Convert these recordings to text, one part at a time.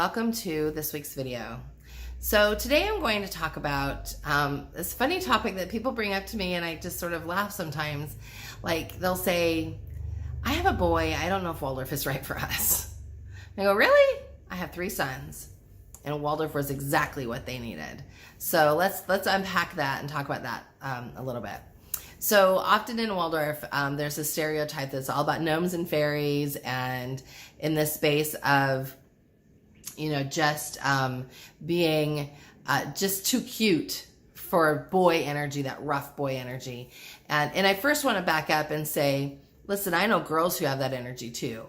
welcome to this week's video. So today I'm going to talk about this funny topic that people bring up to me, and I just sort of laugh sometimes. Like, they'll say, I have a boy, I don't know if Waldorf is right for us. And I go, really? I have 3 sons, and Waldorf was exactly what they needed. So let's unpack that and talk about that a little bit. So often in Waldorf, there's a stereotype that's all about gnomes and fairies, and in this space of, you know, just being just too cute for boy energy, that rough boy energy. And I first want to back up and say, listen, I know girls who have that energy too,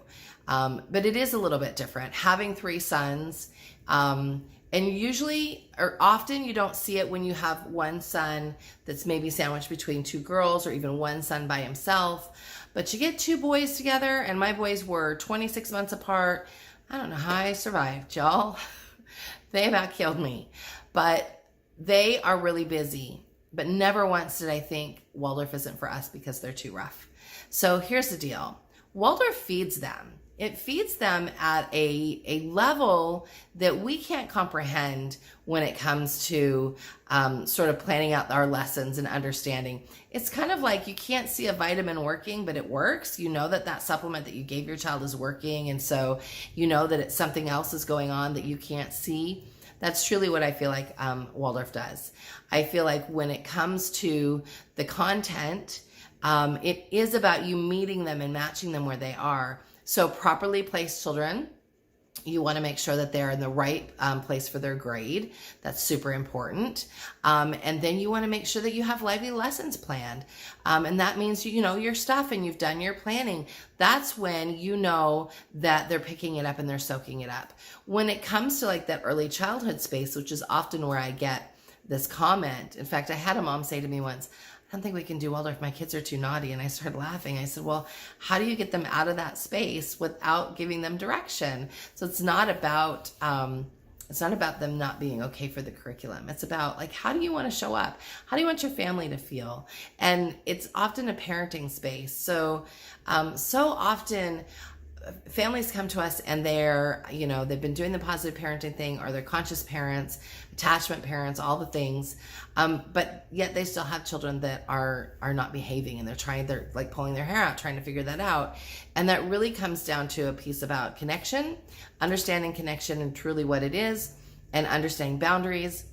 but it is a little bit different. Having 3 sons, and usually or often you don't see it when you have one son that's maybe sandwiched between 2 girls, or even one son by himself. But you get 2 boys together, and my boys were 26 months apart. I don't know how I survived, y'all. They about killed me. But they are really busy. But never once did I think Waldorf isn't for us because they're too rough. So here's the deal. Waldorf feeds them. It feeds them at a level that we can't comprehend when it comes to sort of planning out our lessons and understanding. It's kind of like you can't see a vitamin working, but it works. You know that that supplement that you gave your child is working, and so you know that it's something else is going on that you can't see. That's truly what I feel like Waldorf does. I feel like when it comes to the content, it is about you meeting them and matching them where they are. So properly placed children, you want to make sure that they're in the right place for their grade. That's super important. And then you want to make sure that you have lively lessons planned. And that means you know your stuff and you've done your planning. That's when you know that they're picking it up and they're soaking it up. When it comes to like that early childhood space, which is often where I get this comment. In fact, I had a mom say to me once, I don't think we can do Waldorf. My kids are too naughty. And I started laughing. I said, well, how do you get them out of that space without giving them direction? So it's not about them not being okay for the curriculum. It's about like, how do you want to show up? How do you want your family to feel? And it's often a parenting space. So, so often families come to us and they're, you know, they've been doing the positive parenting thing, or they're conscious parents, attachment parents, all the things. But yet they still have children that are not behaving, and they're like pulling their hair out, trying to figure that out. And that really comes down to a piece about connection, understanding connection and truly what it is, and understanding boundaries.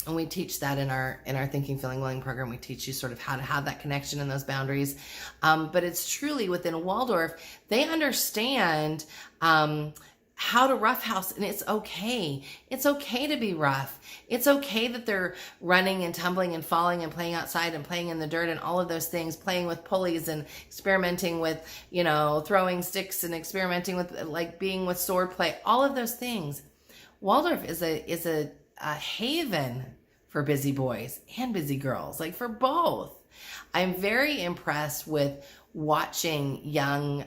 And we teach that in our Thinking, Feeling, Willing program. We teach you sort of how to have that connection and those boundaries. But it's truly within Waldorf, they understand how to roughhouse, and it's okay. It's okay to be rough. It's okay that they're running and tumbling and falling and playing outside and playing in the dirt and all of those things, playing with pulleys and experimenting with, you know, throwing sticks and experimenting with like being with sword play, all of those things. Waldorf is a haven for busy boys and busy girls, like for both. I'm very impressed with watching young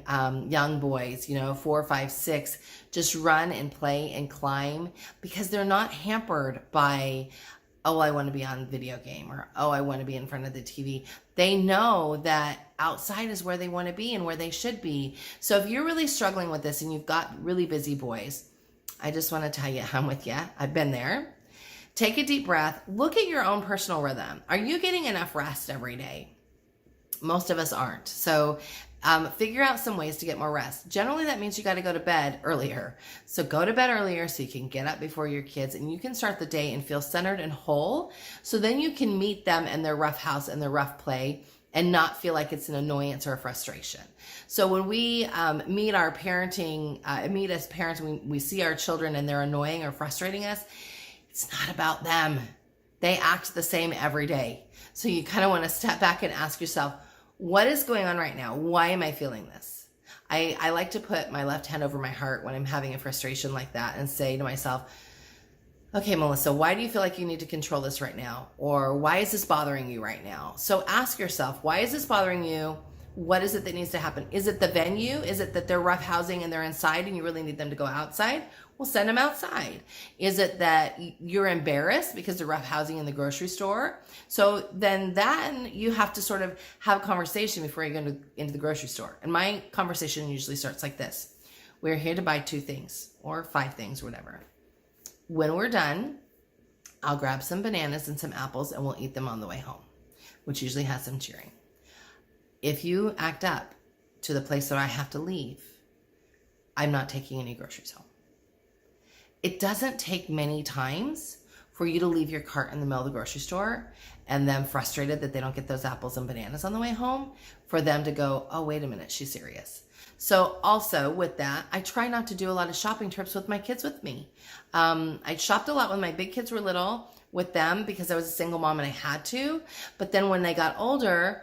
boys, you know, 4, 5, 6, just run and play and climb, because they're not hampered by, oh, I want to be on a video game, or, oh, I want to be in front of the TV. They know that outside is where they want to be and where they should be. So if you're really struggling with this and you've got really busy boys, I just want to tell you, I'm with you. I've been there. Take a deep breath. Look at your own personal rhythm. Are you getting enough rest every day? Most of us aren't. So figure out some ways to get more rest. Generally, that means you got to go to bed earlier. So go to bed earlier so you can get up before your kids, and you can start the day and feel centered and whole. So then you can meet them in their rough house and their rough play, and not feel like it's an annoyance or a frustration. So when we meet as parents, we see our children and they're annoying or frustrating us, it's not about them. They act the same every day. So you kind of want to step back and ask yourself, what is going on right now? Why am I feeling this? I like to put my left hand over my heart when I'm having a frustration like that and say to myself, okay, Melissa, why do you feel like you need to control this right now? Or why is this bothering you right now? So ask yourself, why is this bothering you? What is it that needs to happen? Is it the venue? Is it that they're roughhousing and they're inside and you really need them to go outside? Well, send them outside. Is it that you're embarrassed because they're roughhousing in the grocery store? So then you have to sort of have a conversation before you go into the grocery store. And my conversation usually starts like this. We're here to buy 2 things or 5 things, whatever. When we're done, I'll grab some bananas and some apples and we'll eat them on the way home, which usually has some cheering. If you act up to the place that I have to leave, I'm not taking any groceries home. It doesn't take many times for you to leave your cart in the middle of the grocery store and them frustrated that they don't get those apples and bananas on the way home, for them to go, oh, wait a minute, she's serious. So also with that, I try not to do a lot of shopping trips with my kids with me. I shopped a lot when my big kids were little with them because I was a single mom and I had to. But then when they got older,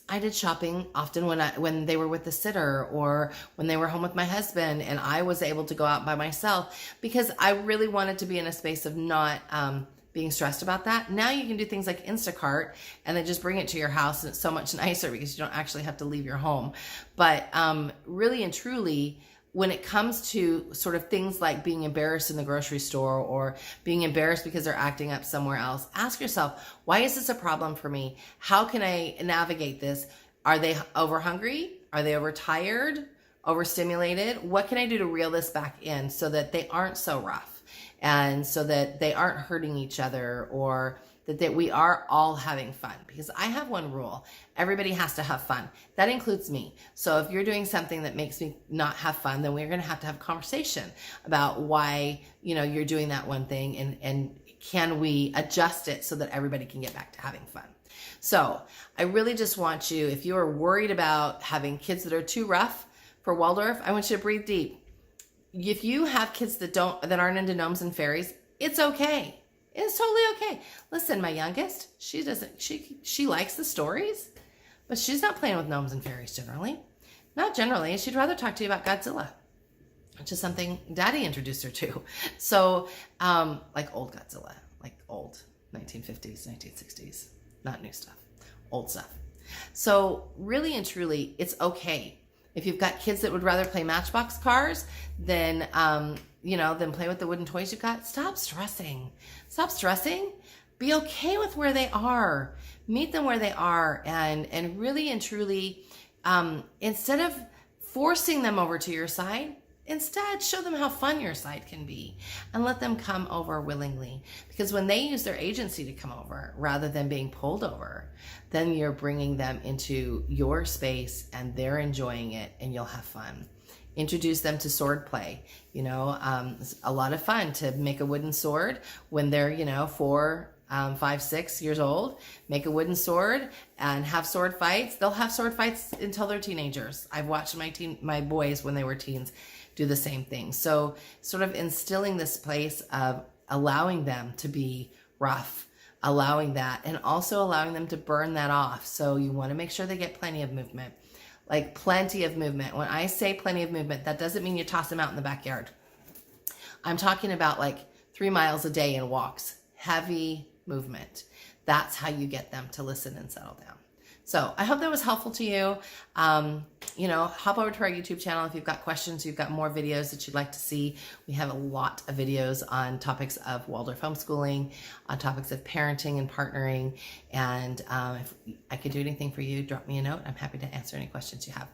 I did shopping often when they were with the sitter or when they were home with my husband, and I was able to go out by myself because I really wanted to be in a space of not being stressed about that. Now you can do things like Instacart and then just bring it to your house, and it's so much nicer because you don't actually have to leave your home. But really and truly, when it comes to sort of things like being embarrassed in the grocery store or being embarrassed because they're acting up somewhere else, ask yourself, why is this a problem for me? How can I navigate this? Are they over hungry? Are they overtired? Overstimulated? What can I do to reel this back in so that they aren't so rough and so that they aren't hurting each other, or that we are all having fun? Because I have one rule. Everybody has to have fun. That includes me. So if you're doing something that makes me not have fun, then we're going to have a conversation about why, you're doing that one thing, and can we adjust it so that everybody can get back to having fun. So I really just want you, if you are worried about having kids that are too rough for Waldorf, I want you to breathe deep. If you have kids that aren't into gnomes and fairies, it's okay. It's totally okay. Listen, my youngest, she likes the stories, but she's not playing with gnomes and fairies generally. Not generally. She'd rather talk to you about Godzilla, which is something Daddy introduced her to. So, like old Godzilla, like old 1950s, 1960s, not new stuff, old stuff. So really and truly, it's okay. If you've got kids that would rather play Matchbox cars than play with the wooden toys you've got, stop stressing. Stop stressing. Be okay with where they are. Meet them where they are. And really and truly, instead of forcing them over to your side, instead show them how fun your side can be and let them come over willingly. Because when they use their agency to come over rather than being pulled over, then you're bringing them into your space and they're enjoying it and you'll have fun. Introduce them to sword play. It's a lot of fun to make a wooden sword when they're 4, 5, 6 years old. Make a wooden sword and have sword fights. They'll have sword fights until they're teenagers. I've watched my boys when they were teens do the same thing. So sort of instilling this place of allowing them to be rough, allowing that, and also allowing them to burn that off. So you want to make sure they get plenty of movement. Like plenty of movement. When I say plenty of movement, that doesn't mean you toss them out in the backyard. I'm talking about like 3 miles a day in walks. Heavy movement. That's how you get them to listen and settle down. So I hope that was helpful to you. Hop over to our YouTube channel if you've got questions, you've got more videos that you'd like to see. We have a lot of videos on topics of Waldorf homeschooling, on topics of parenting and partnering. And if I could do anything for you, drop me a note. I'm happy to answer any questions you have.